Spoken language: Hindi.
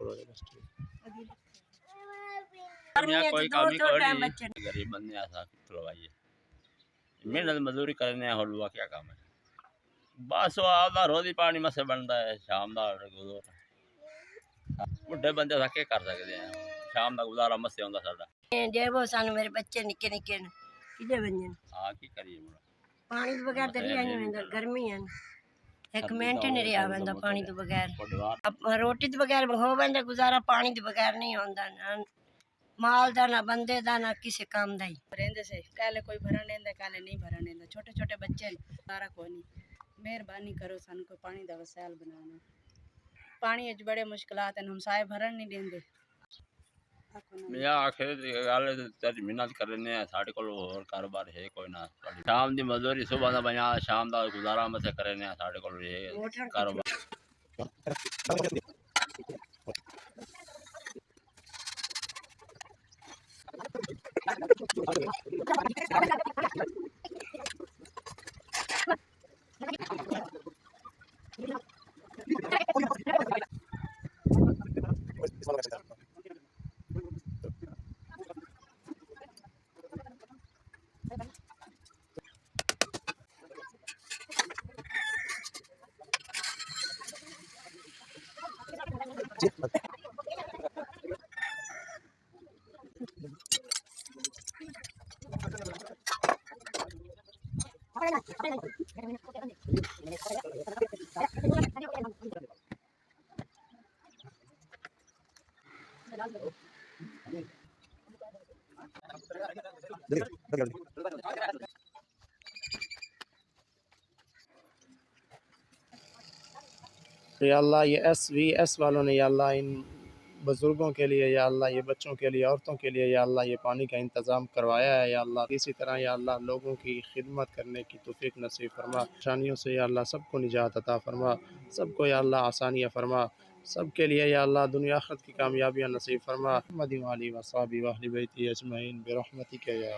करो बस ठीक। कोई काम नहीं करनी, गरीब बंदे ऐसा खुलवाइए, मेहनत मजदूरी करने हलवा क्या काम है। बस वो आधा रोज ही पानी में से बनता है, शाम का बुढ़े बंदे सा क्या कर सकते हैं, शाम का गुजारा मस्से होंदा साडा। देवो सानू मेरे बच्चे निक्के निक्के न किदे बंजन हां की करिए मुड़ा पानी तो बगैर तो रिया नहीं वेंदा, गर्मी है एक मिनट नहीं रिया वेंदा पानी तो बगैर, अब रोटी तो बगैर हो वेंदा गुजारा, पानी तो बगैर नहीं होंदा ना माल दा ना बंदे दा ना किसी काम दा ही रेंदे से काले कोई भरण लेंदा काले नहीं भरण लेंदा, छोटे छोटे बच्चे सारा कोई नहीं। मेहरबानी करो सानू कोई पानी दा वसायल बनाना, पानी अज बड़े मुश्किलात हैं, हम साए भरण नहीं देंदे। मैं आखिर गल तेरी मेहनत करने साढ़े को और कारोबार है कोई ना, शाम की मजदूरी सुबह का बना शाम का गुजारा मत करने साढ़े को कारोबार। तो या अल्लाह ये SVS वालों ने या अल्लाह इन बुज़ुर्गों के लिए या अल्लाह ये बच्चों के लिए औरतों के लिए या अल्लाह ये पानी का इंतज़ाम करवाया है। या अल्लाह इसी तरह या अल्लाह लोगों की खिदमत करने की तौफ़ीक नसीब फरमा, परेशानियों से या अल्लाह सबको निजात अता फरमा, सबको या अल्लाह आसानियाँ फरमा, सबके लिए या अल्लाह दुनिया आखिरत की कामयाबियाँ नसीब फरमा। मुहम्मद व आलिहि व अस्हाबिहि व अहलि बैतिही अजमईन बिरहमतिक या